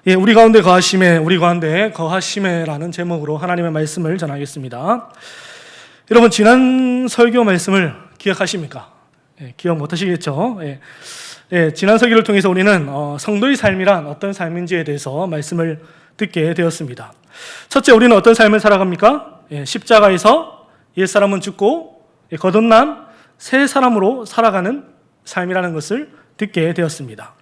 예, 우리 가운데 거하심에라는 제목으로 하나님의 말씀을 전하겠습니다. 여러분, 지난 설교 말씀을 기억하십니까? 예, 기억 못하시겠죠? 지난 설교를 통해서 우리는 성도의 삶이란 어떤 삶인지에 대해서 말씀을 듣게 되었습니다. 첫째, 우리는 어떤 삶을 살아갑니까? 십자가에서 옛사람은 죽고 거듭난 새 사람으로 살아가는 삶이라는 것을 듣게 되었습니다.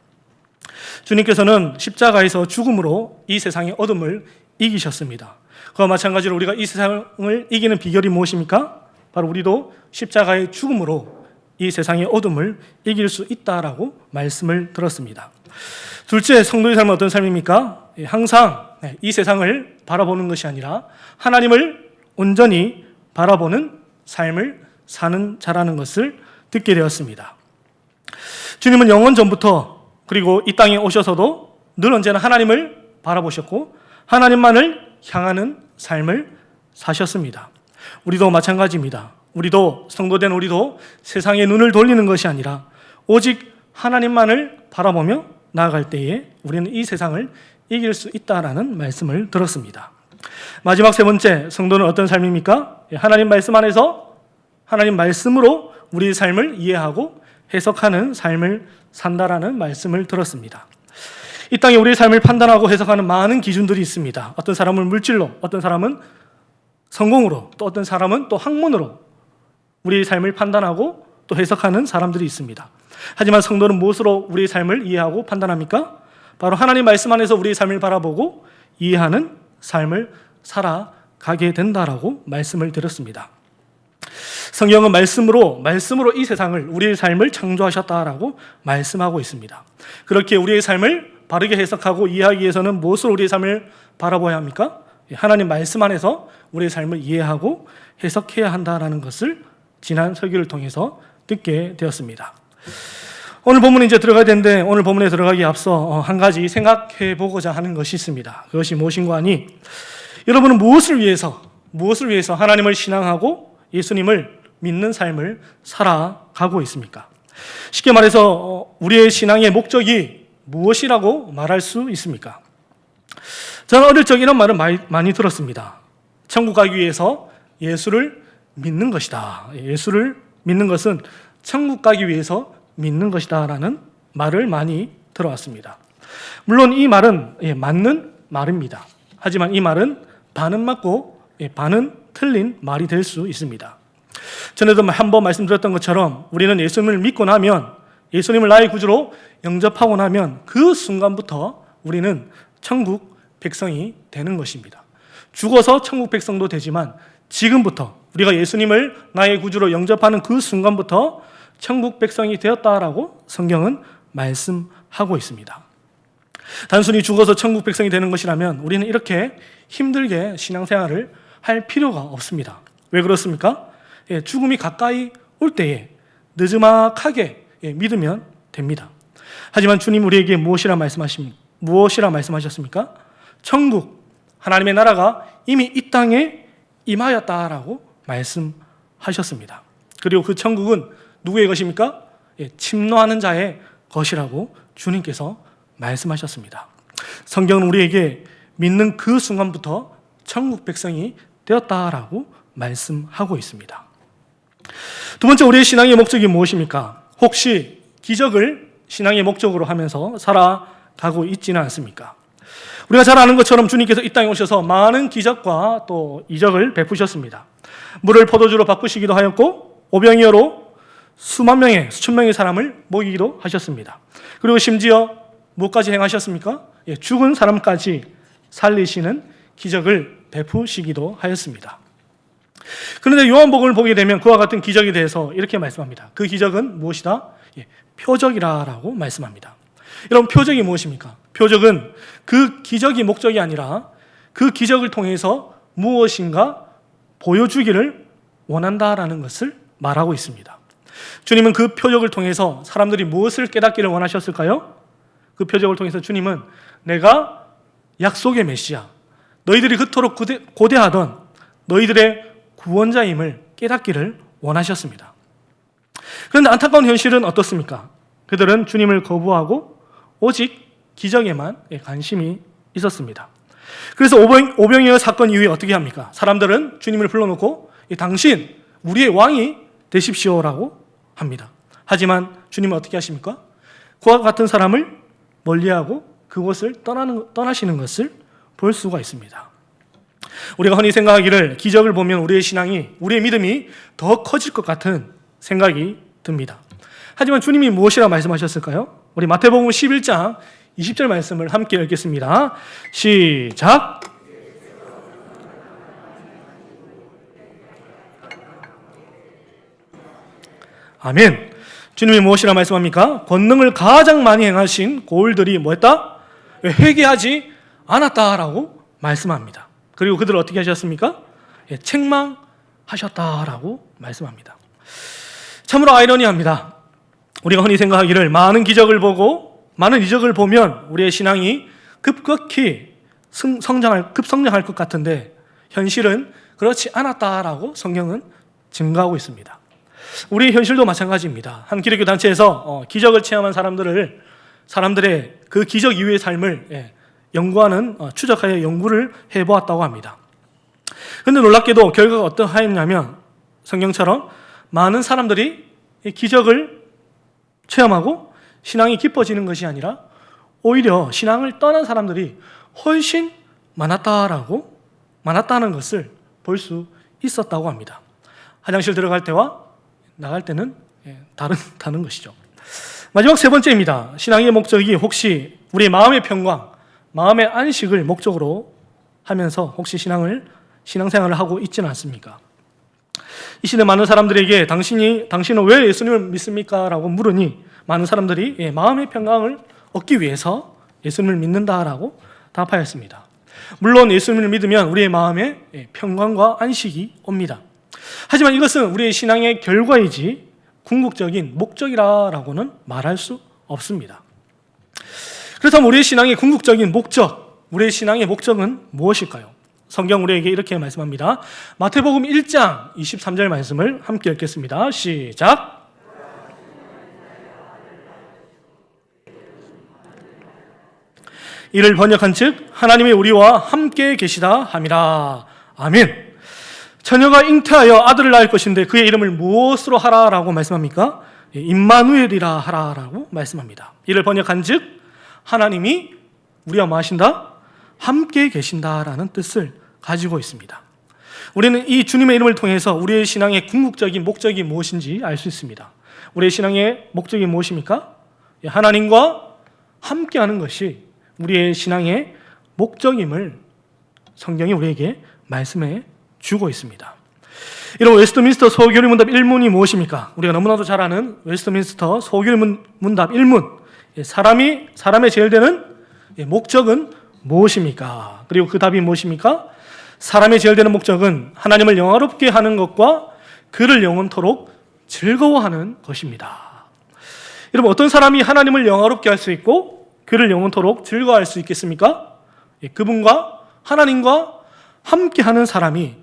주님께서는 십자가에서 죽음으로 이 세상의 어둠을 이기셨습니다. 그와 마찬가지로 우리가 이 세상을 이기는 비결이 무엇입니까? 바로 우리도 십자가의 죽음으로 이 세상의 어둠을 이길 수 있다라고 말씀을 들었습니다. 둘째, 성도의 삶은 어떤 삶입니까? 항상 이 세상을 바라보는 것이 아니라 하나님을 온전히 바라보는 삶을 사는 자라는 것을 듣게 되었습니다. 주님은 영원 전부터 그리고 이 땅에 오셔서도 늘 언제나 하나님을 바라보셨고 하나님만을 향하는 삶을 사셨습니다. 우리도 마찬가지입니다. 우리도 성도된 우리도 세상에 눈을 돌리는 것이 아니라 오직 하나님만을 바라보며 나아갈 때에 우리는 이 세상을 이길 수 있다라는 말씀을 들었습니다. 마지막 세 번째, 성도는 어떤 삶입니까? 하나님 말씀 안에서 하나님 말씀으로 우리의 삶을 이해하고 해석하는 삶을 산다라는 말씀을 들었습니다. 이 땅에 우리의 삶을 판단하고 해석하는 많은 기준들이 있습니다. 어떤 사람은 물질로, 어떤 사람은 성공으로, 또 어떤 사람은 또 학문으로 우리의 삶을 판단하고 또 해석하는 사람들이 있습니다. 하지만 성도는 무엇으로 우리의 삶을 이해하고 판단합니까? 바로 하나님 말씀 안에서 우리의 삶을 바라보고 이해하는 삶을 살아가게 된다라고 말씀을 드렸습니다. 성경은 말씀으로 이 세상을, 우리의 삶을 창조하셨다라고 말씀하고 있습니다. 그렇게 우리의 삶을 바르게 해석하고 이해하기 위해서는 무엇으로 우리의 삶을 바라봐야 합니까? 하나님 말씀 안에서 우리의 삶을 이해하고 해석해야 한다라는 것을 지난 설교를 통해서 듣게 되었습니다. 오늘 본문에 이제 들어가야 되는데 오늘 본문에 들어가기에 앞서 한 가지 생각해 보고자 하는 것이 있습니다. 그것이 무엇인가 하니 여러분은 무엇을 위해서 하나님을 신앙하고 예수님을 믿는 삶을 살아가고 있습니까? 쉽게 말해서 우리의 신앙의 목적이 무엇이라고 말할 수 있습니까? 저는 어릴 적 이런 말을 많이 들었습니다. 천국 가기 위해서 예수를 믿는 것이다. 예수를 믿는 것은 천국 가기 위해서 믿는 것이다 라는 말을 많이 들어왔습니다. 물론 이 말은 맞는 말입니다. 하지만 이 말은 반은 맞고 반은 틀린 말이 될 수 있습니다. 전에도 한번 말씀드렸던 것처럼 우리는 예수님을 믿고 나면, 예수님을 나의 구주로 영접하고 나면 그 순간부터 우리는 천국 백성이 되는 것입니다. 죽어서 천국 백성도 되지만 지금부터 우리가 예수님을 나의 구주로 영접하는 그 순간부터 천국 백성이 되었다라고 성경은 말씀하고 있습니다. 단순히 죽어서 천국 백성이 되는 것이라면 우리는 이렇게 힘들게 신앙생활을 할 필요가 없습니다. 왜 그렇습니까? 죽음이 가까이 올 때에 느지막하게 믿으면 됩니다. 하지만 주님 우리에게 무엇이라 말씀하셨습니까? 천국, 하나님의 나라가 이미 이 땅에 임하였다라고 말씀하셨습니다. 그리고 그 천국은 누구의 것입니까? 침노하는 자의 것이라고 주님께서 말씀하셨습니다. 성경은 우리에게 믿는 그 순간부터 천국 백성이 되었다라고 말씀하고 있습니다. 두 번째, 우리의 신앙의 목적이 무엇입니까? 혹시 기적을 신앙의 목적으로 하면서 살아가고 있지는 않습니까? 우리가 잘 아는 것처럼 주님께서 이 땅에 오셔서 많은 기적과 또 이적을 베푸셨습니다. 물을 포도주로 바꾸시기도 하였고 오병이어로 수천 명의 사람을 먹이기도 하셨습니다. 그리고 심지어 뭐까지 행하셨습니까? 죽은 사람까지 살리시는 기적을 베푸시기도 하였습니다. 그런데 요한복음을 보게 되면 그와 같은 기적에 대해서 이렇게 말씀합니다. 그 기적은 무엇이다? 표적이라고 말씀합니다. 여러분, 표적이 무엇입니까? 표적은 그 기적이 목적이 아니라 그 기적을 통해서 무엇인가 보여주기를 원한다라는 것을 말하고 있습니다. 주님은 그 표적을 통해서 사람들이 무엇을 깨닫기를 원하셨을까요? 그 표적을 통해서 주님은 내가 약속의 메시아, 너희들이 그토록 고대하던 너희들의 구원자임을 깨닫기를 원하셨습니다. 그런데 안타까운 현실은 어떻습니까? 그들은 주님을 거부하고 오직 기적에만 관심이 있었습니다. 그래서 오병이어 사건 이후에 어떻게 합니까? 사람들은 주님을 불러놓고 당신 우리의 왕이 되십시오라고 합니다. 하지만 주님은 어떻게 하십니까? 그와 같은 사람을 멀리하고 그곳을 떠나시는 것을 볼 수가 있습니다. 우리가 흔히 생각하기를 기적을 보면 우리의 신앙이, 우리의 믿음이 더 커질 것 같은 생각이 듭니다. 하지만 주님이 무엇이라 말씀하셨을까요? 우리 마태복음 11장 20절 말씀을 함께 읽겠습니다. 시작! 아멘. 주님이 무엇이라 말씀합니까? 권능을 가장 많이 행하신 고을들이 뭐했다? 회개하지 않았다라고 말씀합니다. 그리고 그들을 어떻게 하셨습니까? 책망하셨다라고 말씀합니다. 참으로 아이러니합니다. 우리가 흔히 생각하기를 많은 기적을 보고 많은 이적을 보면 우리의 신앙이 급격히 급성장할 것 같은데 현실은 그렇지 않았다라고 성경은 증거하고 있습니다. 우리 현실도 마찬가지입니다. 한 기독교 단체에서 기적을 체험한 사람들의 그 기적 이후의 삶을 연구하는 추적하여 연구를 해보았다고 합니다. 그런데 놀랍게도 결과가 어떠하였냐면 성경처럼 많은 사람들이 기적을 체험하고 신앙이 깊어지는 것이 아니라 오히려 신앙을 떠난 사람들이 훨씬 많았다는 것을 볼 수 있었다고 합니다. 화장실 들어갈 때와 나갈 때는 다른 것이죠. 마지막 세 번째입니다. 신앙의 목적이 혹시 우리의 마음의 평강, 마음의 안식을 목적으로 하면서 혹시 신앙생활을 하고 있지는 않습니까? 이 시대 많은 사람들에게 당신은 왜 예수님을 믿습니까? 라고 물으니 많은 사람들이 마음의 평강을 얻기 위해서 예수님을 믿는다라고 답하였습니다. 물론 예수님을 믿으면 우리의 마음에 평강과 안식이 옵니다. 하지만 이것은 우리의 신앙의 결과이지 궁극적인 목적이라고는 말할 수 없습니다. 그렇다면 우리의 신앙의 궁극적인 목적, 우리의 신앙의 목적은 무엇일까요? 성경 우리에게 이렇게 말씀합니다. 마태복음 1장 23절 말씀을 함께 읽겠습니다. 시작! 이를 번역한 즉 하나님이 우리와 함께 계시다 함이라. 아멘. 처녀가 잉태하여 아들을 낳을 것인데 그의 이름을 무엇으로 하라라고 말씀합니까? 임마누엘이라 하라라고 말씀합니다. 이를 번역한 즉 하나님이 우리와 뭐 하신다? 함께 계신다라는 뜻을 가지고 있습니다. 우리는 이 주님의 이름을 통해서 우리의 신앙의 궁극적인 목적이 무엇인지 알 수 있습니다. 우리의 신앙의 목적이 무엇입니까? 하나님과 함께하는 것이 우리의 신앙의 목적임을 성경이 우리에게 말씀해 주고 있습니다. 여러분, 웨스트민스터 소교리 문답 1문이 무엇입니까? 우리가 너무나도 잘 아는 웨스트민스터 소교리 문답 1문. 사람의 제일 되는 목적은 무엇입니까? 그리고 그 답이 무엇입니까? 사람의 제일 되는 목적은 하나님을 영화롭게 하는 것과 그를 영원토록 즐거워하는 것입니다. 여러분, 어떤 사람이 하나님을 영화롭게 할 수 있고 그를 영원토록 즐거워할 수 있겠습니까? 그분과 하나님과 함께하는 사람이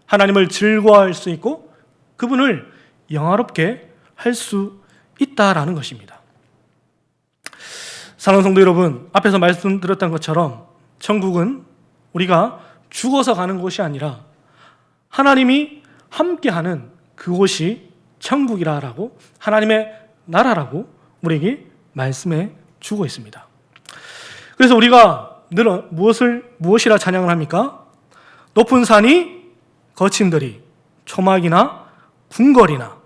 하나님을 즐거워할 수 있고 그분을 영화롭게 할 수 있다라는 것입니다. 사랑하는 성도 여러분, 앞에서 말씀드렸던 것처럼 천국은 우리가 죽어서 가는 곳이 아니라 하나님이 함께하는 그곳이 천국이라고, 하나님의 나라라고 우리에게 말씀해 주고 있습니다. 그래서 우리가 늘 무엇이라 찬양을 합니까? 높은 산이 거친 들이 초막이나 궁궐이나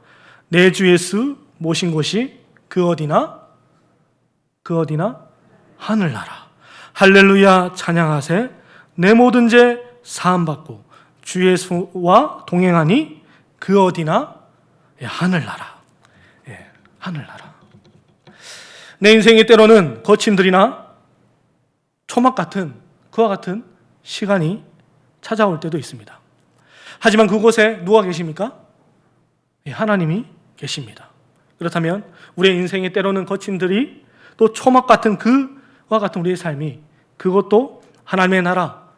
내 주 예수 모신 곳이 그 어디나 하늘나라. 할렐루야 찬양하세. 내 모든 죄 사함받고 주 예수와 동행하니 그 어디나 하늘나라. 하늘나라. 내 인생의 때로는 거친 들이나 초막 같은 그와 같은 시간이 찾아올 때도 있습니다. 하지만 그곳에 누가 계십니까? 하나님이 계십니다. 그렇다면 우리의 인생의 때로는 거친 들이 또 초막 같은 그와 같은 우리의 삶이 그것도 하나님의 나라,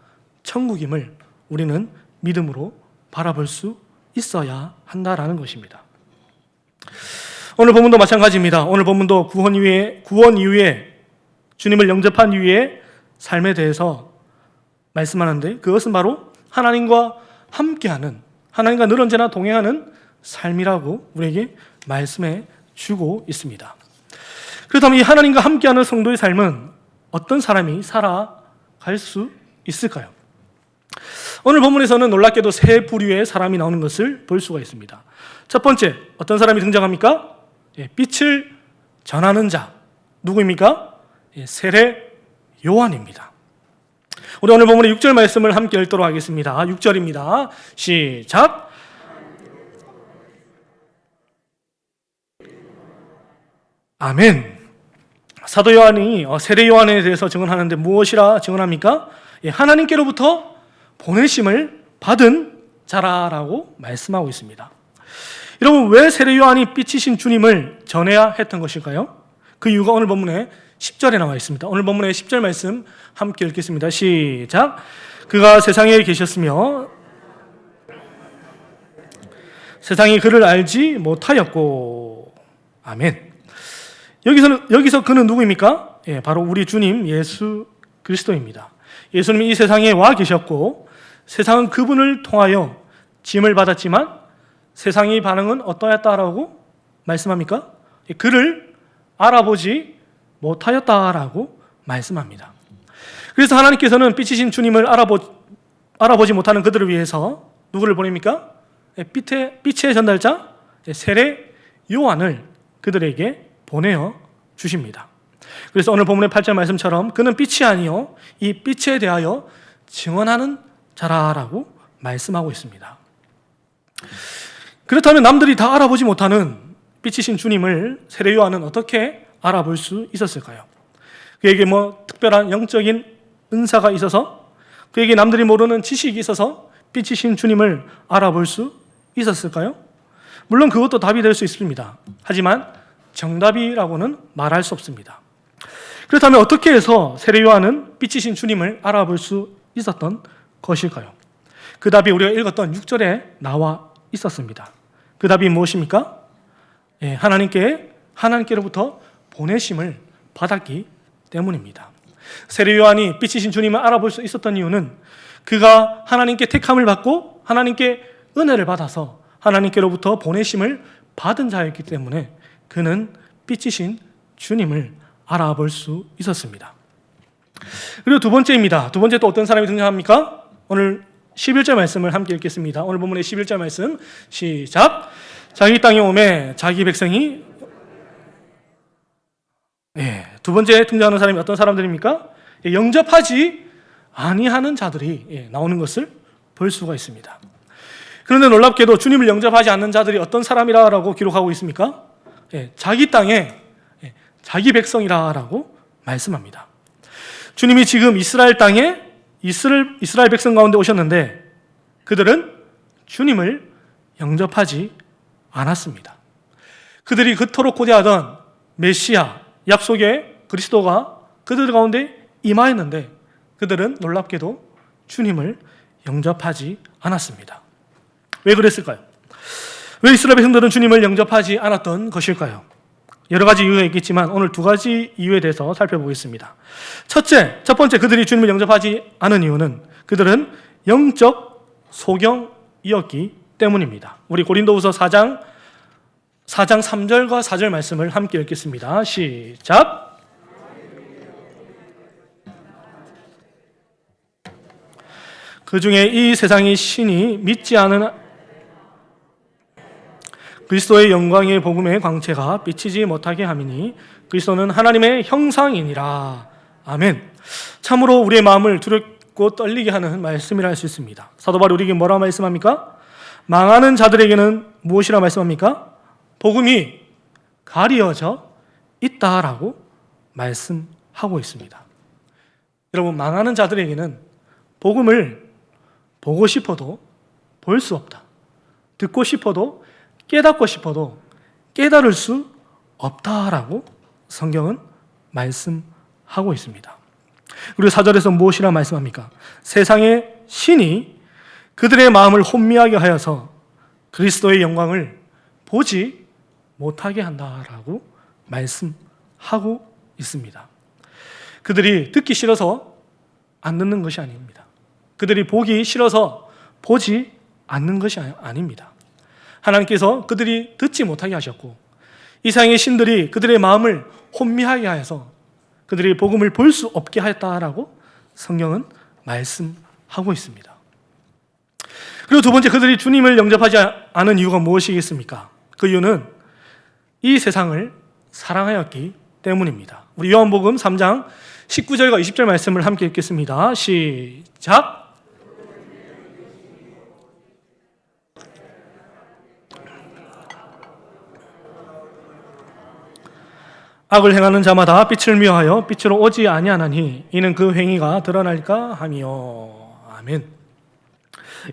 천국임을 우리는 믿음으로 바라볼 수 있어야 한다라는 것입니다. 오늘 본문도 마찬가지입니다. 오늘 본문도 구원 이후에 주님을 영접한 이후에 삶에 대해서 말씀하는데 그것은 바로 하나님과 함께하는, 하나님과 늘 언제나 동행하는 삶이라고 우리에게 말씀해 주고 있습니다. 그렇다면 이 하나님과 함께하는 성도의 삶은 어떤 사람이 살아갈 수 있을까요? 오늘 본문에서는 놀랍게도 세 부류의 사람이 나오는 것을 볼 수가 있습니다. 첫 번째, 어떤 사람이 등장합니까? 빛을 전하는 자. 누구입니까? 세례 요한입니다. 우리 오늘 본문의 6절 말씀을 함께 읽도록 하겠습니다. 6절입니다. 시작. 아멘. 사도 요한이 세례 요한에 대해서 증언하는데 무엇이라 증언합니까? 하나님께로부터 보내심을 받은 자라라고 말씀하고 있습니다. 여러분, 왜 세례 요한이 빛이신 주님을 전해야 했던 것일까요? 그 이유가 오늘 본문의 10절에 나와 있습니다. 오늘 본문의 10절 말씀 함께 읽겠습니다. 시작. 그가 세상에 계셨으며 세상이 그를 알지 못하였고. 아멘. 여기서 그는 누구입니까? 바로 우리 주님 예수 그리스도입니다. 예수님이 이 세상에 와 계셨고 세상은 그분을 통하여 짐을 받았지만 세상의 반응은 어떠했다라고 말씀합니까? 그를 알아보지 못하였다라고 말씀합니다. 그래서 하나님께서는 빛이신 주님을 알아보지 못하는 그들을 위해서 누구를 보냅니까? 빛의 전달자 세례 요한을 그들에게 보내어 주십니다. 그래서 오늘 본문의 8절 말씀처럼 그는 빛이 아니요 이 빛에 대하여 증언하는 자라라고 말씀하고 있습니다. 그렇다면 남들이 다 알아보지 못하는 빛이신 주님을 세례 요한은 어떻게 알아볼 수 있었을까요? 그에게 특별한 영적인 은사가 있어서, 그에게 남들이 모르는 지식이 있어서 빛이신 주님을 알아볼 수 있었을까요? 물론 그것도 답이 될 수 있습니다. 하지만 정답이라고는 말할 수 없습니다. 그렇다면 어떻게 해서 세례 요한은 빛이신 주님을 알아볼 수 있었던 것일까요? 그 답이 우리가 읽었던 6절에 나와 있었습니다. 그 답이 무엇입니까? 하나님께로부터 보내심을 받았기 때문입니다. 세례 요한이 빛이신 주님을 알아볼 수 있었던 이유는 그가 하나님께 택함을 받고 하나님께 은혜를 받아서 하나님께로부터 보내심을 받은 자였기 때문에 그는 빛이신 주님을 알아볼 수 있었습니다. 그리고 두 번째입니다. 두 번째 또 어떤 사람이 등장합니까? 오늘 11절 말씀을 함께 읽겠습니다. 오늘 본문의 11절 말씀 시작. 자기 땅에 오매 자기 백성이 두 번째 등장하는 사람이 어떤 사람들입니까? 영접하지 아니하는 자들이 나오는 것을 볼 수가 있습니다. 그런데 놀랍게도 주님을 영접하지 않는 자들이 어떤 사람이라고 기록하고 있습니까? 자기 땅에 자기 백성이라고 말씀합니다. 주님이 지금 이스라엘 땅에 이스라엘 백성 가운데 오셨는데 그들은 주님을 영접하지 않았습니다. 그들이 그토록 고대하던 메시아, 약속의 그리스도가 그들 가운데 임하였는데 그들은 놀랍게도 주님을 영접하지 않았습니다. 왜 그랬을까요? 왜 이스라엘 백성들은 주님을 영접하지 않았던 것일까요? 여러 가지 이유가 있겠지만 오늘 두 가지 이유에 대해서 살펴보겠습니다. 첫 번째 그들이 주님을 영접하지 않은 이유는 그들은 영적 소경이었기 때문입니다. 우리 고린도후서 4장 3절과 4절 말씀을 함께 읽겠습니다. 시작. 그 중에 이 세상의 신이 믿지 않은 그리스도의 영광의 복음의 광채가 비치지 못하게 함이니 그리스도는 하나님의 형상이니라. 아멘. 참으로 우리의 마음을 두렵고 떨리게 하는 말씀이라 할 수 있습니다. 사도 바울이 우리에게 뭐라고 말씀합니까? 망하는 자들에게는 무엇이라 말씀합니까? 복음이 가리어져 있다라고 말씀하고 있습니다. 여러분, 망하는 자들에게는 복음을 보고 싶어도 볼 수 없다. 듣고 싶어도 깨닫고 싶어도 깨달을 수 없다라고 성경은 말씀하고 있습니다. 그리고 4절에서 무엇이라 말씀합니까? 세상의 신이 그들의 마음을 혼미하게 하여서 그리스도의 영광을 보지 못하게 한다라고 말씀하고 있습니다. 그들이 듣기 싫어서 안 듣는 것이 아닙니다. 그들이 보기 싫어서 보지 않는 것이 아닙니다. 하나님께서 그들이 듣지 못하게 하셨고 이상의 신들이 그들의 마음을 혼미하게 하여서 그들이 복음을 볼 수 없게 하였다라고 성경은 말씀하고 있습니다. 그리고 두 번째, 그들이 주님을 영접하지 않은 이유가 무엇이겠습니까? 그 이유는 이 세상을 사랑하였기 때문입니다. 우리 요한복음 3장 19절과 20절 말씀을 함께 읽겠습니다. 시작! 악을 행하는 자마다 빛을 미워하여 빛으로 오지 아니하나니 이는 그 행위가 드러날까 함이요. 아멘.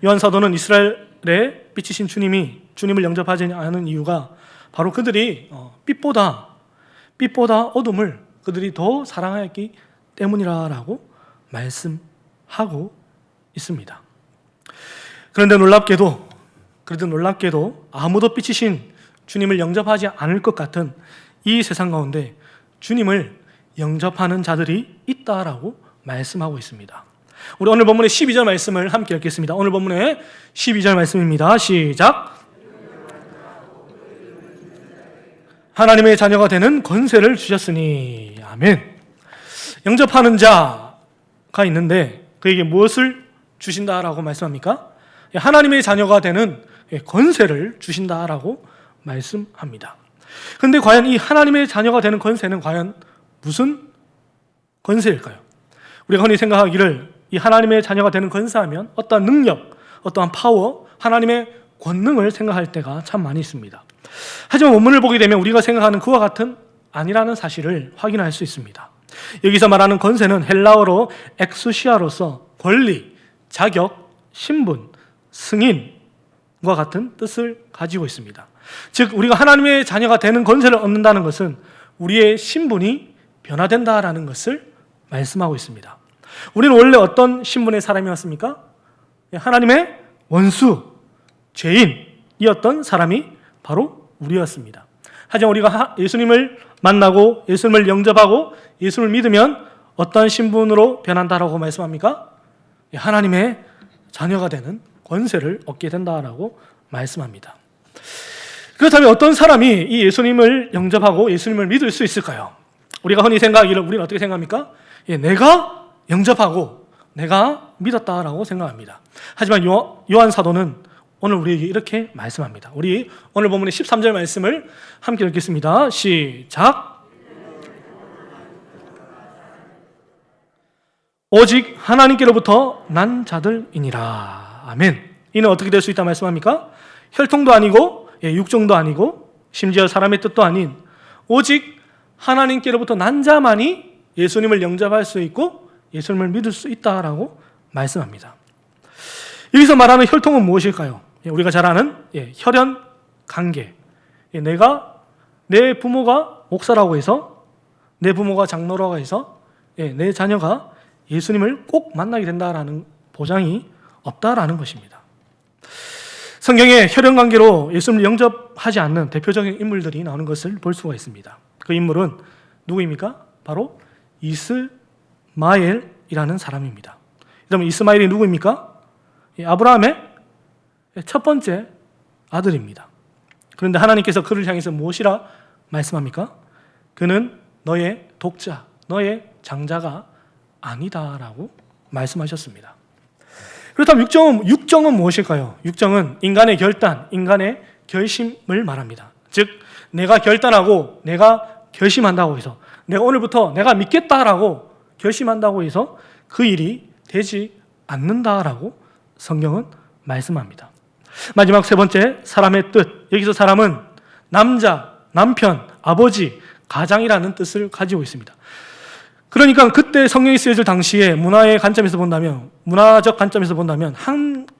요한 사도는 이스라엘의 빛이신 주님이 주님을 영접하지 않은 이유가 바로 그들이 빛보다 어둠을 그들이 더 사랑하였기 때문이라고 말씀하고 있습니다. 그런데 놀랍게도 아무도 빛이신 주님을 영접하지 않을 것 같은 이 세상 가운데 주님을 영접하는 자들이 있다라고 말씀하고 있습니다. 우리 오늘 본문의 12절 말씀을 함께 읽겠습니다. 오늘 본문의 12절 말씀입니다. 시작! 하나님의 자녀가 되는 권세를 주셨으니. 아멘. 영접하는 자가 있는데 그에게 무엇을 주신다라고 말씀합니까? 하나님의 자녀가 되는 권세를 주신다라고 말씀합니다. 그런데 과연 이 하나님의 자녀가 되는 권세는 과연 무슨 권세일까요? 우리가 흔히 생각하기를 이 하나님의 자녀가 되는 권세하면 어떠한 능력, 어떠한 파워, 하나님의 권능을 생각할 때가 참 많이 있습니다. 하지만 원문을 보게 되면 우리가 생각하는 그와 같은 아니라는 사실을 확인할 수 있습니다. 여기서 말하는 권세는 헬라어로 엑수시아로서 권리, 자격, 신분, 승인과 같은 뜻을 가지고 있습니다. 즉 우리가 하나님의 자녀가 되는 권세를 얻는다는 것은 우리의 신분이 변화된다라는 것을 말씀하고 있습니다. 우리는 원래 어떤 신분의 사람이었습니까? 하나님의 원수, 죄인이었던 사람이 바로 우리였습니다. 하지만 우리가 예수님을 만나고 예수님을 영접하고 예수님을 믿으면 어떤 신분으로 변한다라고 말씀합니까? 하나님의 자녀가 되는 권세를 얻게 된다라고 말씀합니다. 그렇다면 어떤 사람이 이 예수님을 영접하고 예수님을 믿을 수 있을까요? 우리가 흔히 생각하기를 우리는 어떻게 생각합니까? 내가 영접하고 내가 믿었다라고 생각합니다. 하지만 요한 사도는 오늘 우리에게 이렇게 말씀합니다. 우리 오늘 본문의 13절 말씀을 함께 읽겠습니다. 시작! 오직 하나님께로부터 난 자들이니라. 아멘. 이는 어떻게 될 수 있다 말씀합니까? 혈통도 아니고 육정도 아니고 심지어 사람의 뜻도 아닌 오직 하나님께로부터 난 자만이 예수님을 영접할 수 있고 예수님을 믿을 수 있다라고 말씀합니다. 여기서 말하는 혈통은 무엇일까요? 우리가 잘 아는 혈연 관계. 내 부모가 목사라고 해서 내 부모가 장로라고 해서 내 자녀가 예수님을 꼭 만나게 된다라는 보장이 없다라는 것입니다. 성경에 혈연 관계로 예수님을 영접하지 않는 대표적인 인물들이 나오는 것을 볼 수가 있습니다. 그 인물은 누구입니까? 바로 이스마엘이라는 사람입니다. 그러면 이스마엘이 누구입니까? 아브라함의 첫 번째 아들입니다. 그런데 하나님께서 그를 향해서 무엇이라 말씀합니까? 그는 너의 독자, 너의 장자가 아니다라고 말씀하셨습니다. 그렇다면 육정은 무엇일까요? 육정은 인간의 결단, 인간의 결심을 말합니다. 즉 내가 결단하고 내가 결심한다고 해서 내가 오늘부터 내가 믿겠다라고 결심한다고 해서 그 일이 되지 않는다라고 성경은 말씀합니다. 마지막 세 번째, 사람의 뜻. 여기서 사람은 남자, 남편, 아버지, 가장이라는 뜻을 가지고 있습니다. 그러니까 그때 성경이 쓰여질 당시에 문화적 관점에서 본다면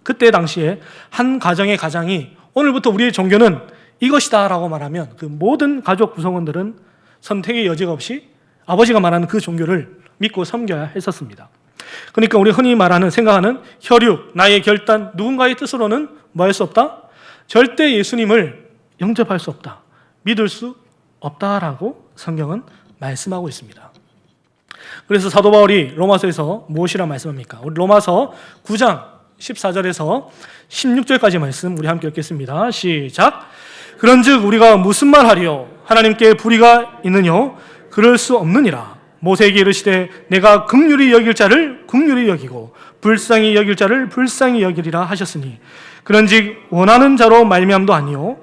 그때 당시에 한 가정의 가장이 오늘부터 우리의 종교는 이것이다라고 말하면 그 모든 가족 구성원들은 선택의 여지가 없이 아버지가 말하는 그 종교를 믿고 섬겨야 했었습니다. 그러니까 우리 흔히 생각하는 혈육, 나의 결단, 누군가의 뜻으로는 뭐 할 수 없다? 절대 예수님을 영접할 수 없다. 믿을 수 없다라고 성경은 말씀하고 있습니다. 그래서 사도 바울이 로마서에서 무엇이라 말씀합니까? 우리 로마서 9장 14절에서 16절까지 말씀 우리 함께 읽겠습니다. 시작. 그런즉 우리가 무슨 말 하리요? 하나님께 불의가 있느뇨? 그럴 수 없느니라. 모세에게 이르시되 내가 긍휼히 여길 자를 긍휼히 여기고 불쌍히 여길 자를 불쌍히 여기리라 하셨으니 그런즉 원하는 자로 말미암도 아니요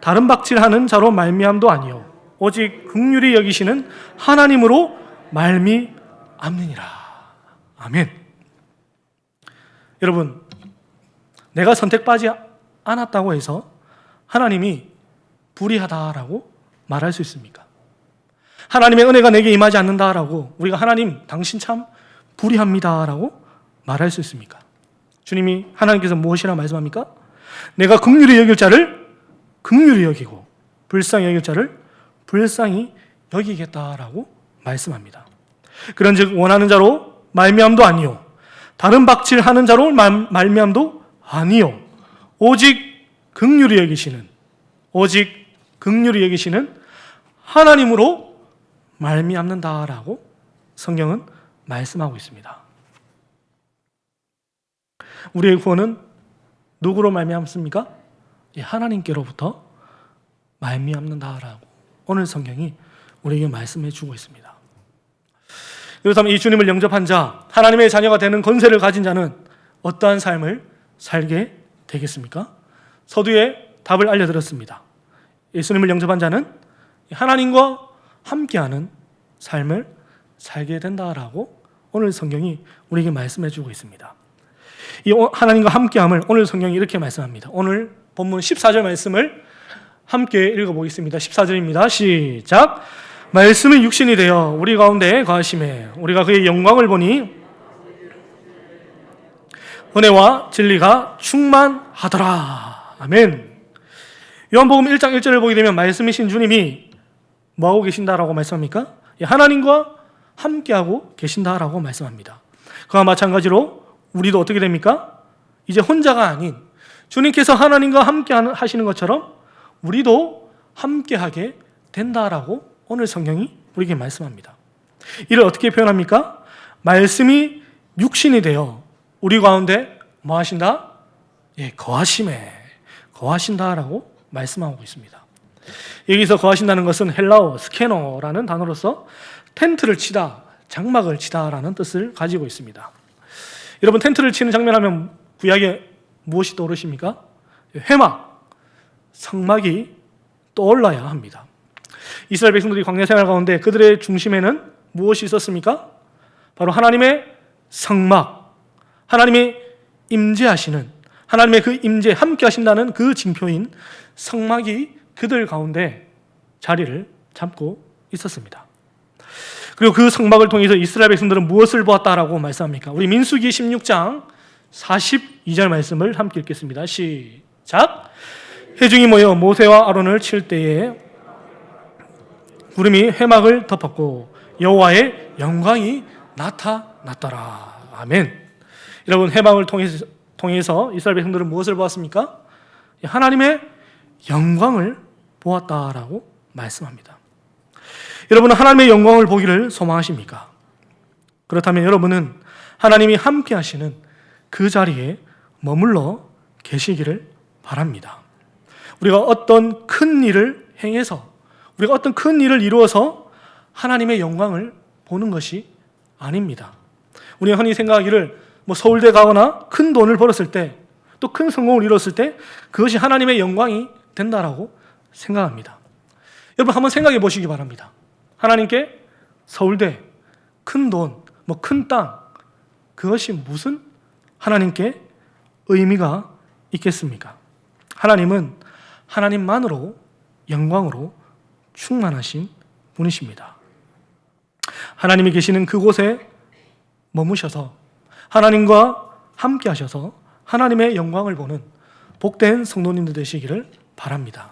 다른 박질하는 자로 말미암도 아니요 오직 긍휼히 여기시는 하나님으로 말미암느니라. 아멘. 여러분, 내가 선택받지 않았다고 해서 하나님이 불의하다라고 말할 수 있습니까? 하나님의 은혜가 내게 임하지 않는다라고 우리가 하나님 당신 참 불의합니다라고 말할 수 있습니까? 주님이 하나님께서 무엇이라 말씀합니까? 내가 긍휼히 여길 자를 긍휼히 여기고 불쌍히 여길 자를 불쌍히 여기겠다라고 말씀합니다. 그런즉 원하는 자로 말미암도 아니요 다른 박질하는 자로 말미암도 아니요 오직 긍휼히 여기시는 하나님으로 말미암는다라고 성경은 말씀하고 있습니다. 우리의 구원은 누구로 말미암습니까? 하나님께로부터 말미암는다라고 오늘 성경이 우리에게 말씀해 주고 있습니다. 그렇다면 이 주님을 영접한 자, 하나님의 자녀가 되는 권세를 가진 자는 어떠한 삶을 살게 되겠습니까? 서두에 답을 알려드렸습니다. 예수님을 영접한 자는 하나님과 함께하는 삶을 살게 된다라고 오늘 성경이 우리에게 말씀해 주고 있습니다. 이 하나님과 함께함을 오늘 성경이 이렇게 말씀합니다. 오늘 본문 14절 말씀을 함께 읽어보겠습니다. 14절입니다. 시작. 말씀이 육신이 되어 우리 가운데 거하심에 우리가 그의 영광을 보니 은혜와 진리가 충만하더라. 아멘. 요한복음 1장 1절을 보게 되면 말씀이신 주님이 뭐하고 계신다라고 말씀합니까? 하나님과 함께하고 계신다라고 말씀합니다. 그와 마찬가지로 우리도 어떻게 됩니까? 이제 혼자가 아닌 주님께서 하나님과 함께 하시는 것처럼 우리도 함께하게 된다라고 오늘 성경이 우리에게 말씀합니다. 이를 어떻게 표현합니까? 말씀이 육신이 되어 우리 가운데 뭐 하신다? 거하신다라고 말씀하고 있습니다. 여기서 거하신다는 것은 헬라어 스케노라는 단어로서 텐트를 치다, 장막을 치다라는 뜻을 가지고 있습니다. 여러분, 텐트를 치는 장면 하면 구약에 무엇이 떠오르십니까? 회막, 성막이 떠올라야 합니다. 이스라엘 백성들이 광야 생활 가운데 그들의 중심에는 무엇이 있었습니까? 바로 하나님의 성막, 하나님의 임재하시는, 하나님의 그 임재, 함께 하신다는 그 징표인 성막이 그들 가운데 자리를 잡고 있었습니다. 그리고 그 성막을 통해서 이스라엘 백성들은 무엇을 보았다라고 말씀합니까? 우리 민수기 16장 42절 말씀을 함께 읽겠습니다. 시작. 회중이 모여 모세와 아론을 칠 때에 구름이 회막을 덮었고 여호와의 영광이 나타났더라. 아멘. 여러분, 회막을 통해서 이스라엘 백성들은 무엇을 보았습니까? 하나님의 영광을 보았다라고 말씀합니다. 여러분은 하나님의 영광을 보기를 소망하십니까? 그렇다면 여러분은 하나님이 함께 하시는 그 자리에 머물러 계시기를 바랍니다. 우리가 어떤 큰 일을 행해서, 우리가 어떤 큰 일을 이루어서 하나님의 영광을 보는 것이 아닙니다. 우리가 흔히 생각하기를 서울대 가거나 큰 돈을 벌었을 때, 또 큰 성공을 이뤘을 때 그것이 하나님의 영광이 된다라고 생각합니다. 여러분, 한번 생각해 보시기 바랍니다. 하나님께 서울대, 큰 돈, 큰 땅, 그것이 무슨 하나님께 의미가 있겠습니까? 하나님은 하나님만으로 영광으로 충만하신 분이십니다. 하나님이 계시는 그곳에 머무셔서 하나님과 함께 하셔서 하나님의 영광을 보는 복된 성도님들 되시기를 바랍니다.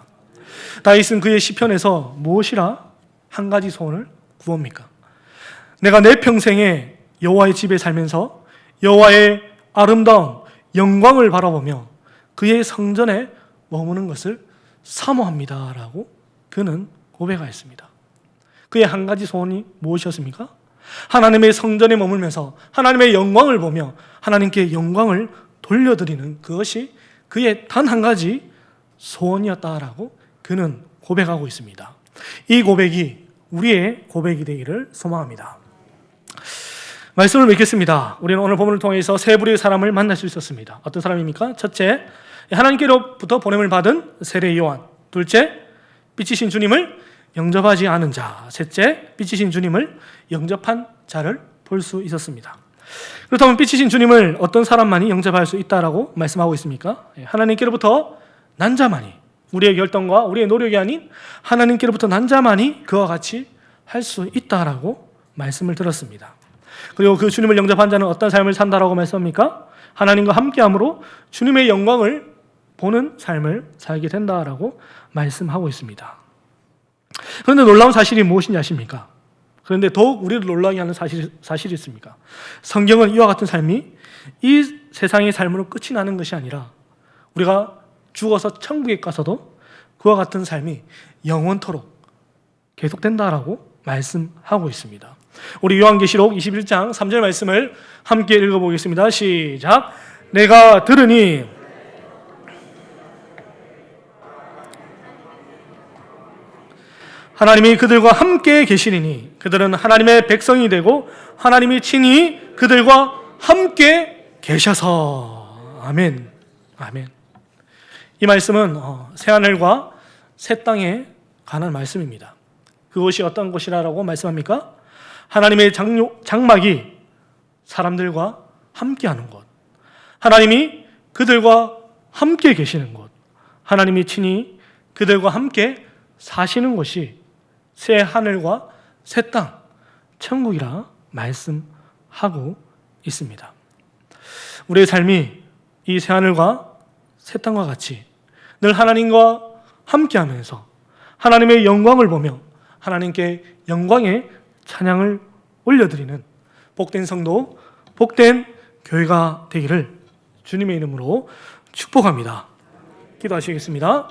다윗은 그의 시편에서 무엇이라 한 가지 소원을 구합니까? 내가 내 평생에 여호와의 집에 살면서 여호와의 아름다운 영광을 바라보며 그의 성전에 머무는 것을 사모합니다라고 그는 고백하였습니다. 그의 한 가지 소원이 무엇이었습니까? 하나님의 성전에 머물면서 하나님의 영광을 보며 하나님께 영광을 돌려드리는 그것이 그의 단 한 가지 소원이었다라고 그는 고백하고 있습니다. 이 고백이 우리의 고백이 되기를 소망합니다. 말씀을 맺겠습니다. 우리는 오늘 본문을 통해서 세 부류의 사람을 만날 수 있었습니다. 어떤 사람입니까? 첫째, 하나님께로부터 보냄을 받은 세례 요한. 둘째, 빛이신 주님을 영접하지 않은 자. 셋째, 빛이신 주님을 영접한 자를 볼 수 있었습니다. 그렇다면 빛이신 주님을 어떤 사람만이 영접할 수 있다라고 말씀하고 있습니까? 하나님께로부터 난 자만이, 우리의 결정과 우리의 노력이 아닌 하나님께로부터 난 자만이 그와 같이 할 수 있다라고 말씀을 들었습니다. 그리고 그 주님을 영접한 자는 어떤 삶을 산다라고 말씀합니까? 하나님과 함께함으로 주님의 영광을 보는 삶을 살게 된다라고 말씀하고 있습니다. 그런데 놀라운 사실이 무엇인지 아십니까? 그런데 더욱 우리를 놀라게 하는 사실이 있습니까? 성경은 이와 같은 삶이 이 세상의 삶으로 끝이 나는 것이 아니라 우리가 죽어서 천국에 가서도 그와 같은 삶이 영원토록 계속된다라고 말씀하고 있습니다. 우리 요한계시록 21장 3절 말씀을 함께 읽어보겠습니다. 시작. 내가 들으니 하나님이 그들과 함께 계시리니 그들은 하나님의 백성이 되고 하나님이 친히 그들과 함께 계셔서. 아멘. 아멘. 이 말씀은 새하늘과 새 땅에 관한 말씀입니다. 그것이 어떤 곳이라고 말씀합니까? 하나님의 장막이 사람들과 함께하는 곳, 하나님이 그들과 함께 계시는 곳, 하나님이 친히 그들과 함께 사시는 곳이 새 하늘과 새 땅, 천국이라 말씀하고 있습니다. 우리의 삶이 이 새 하늘과 새 땅과 같이 늘 하나님과 함께하면서 하나님의 영광을 보며 하나님께 영광의 찬양을 올려드리는 복된 성도, 복된 교회가 되기를 주님의 이름으로 축복합니다. 기도하시겠습니다.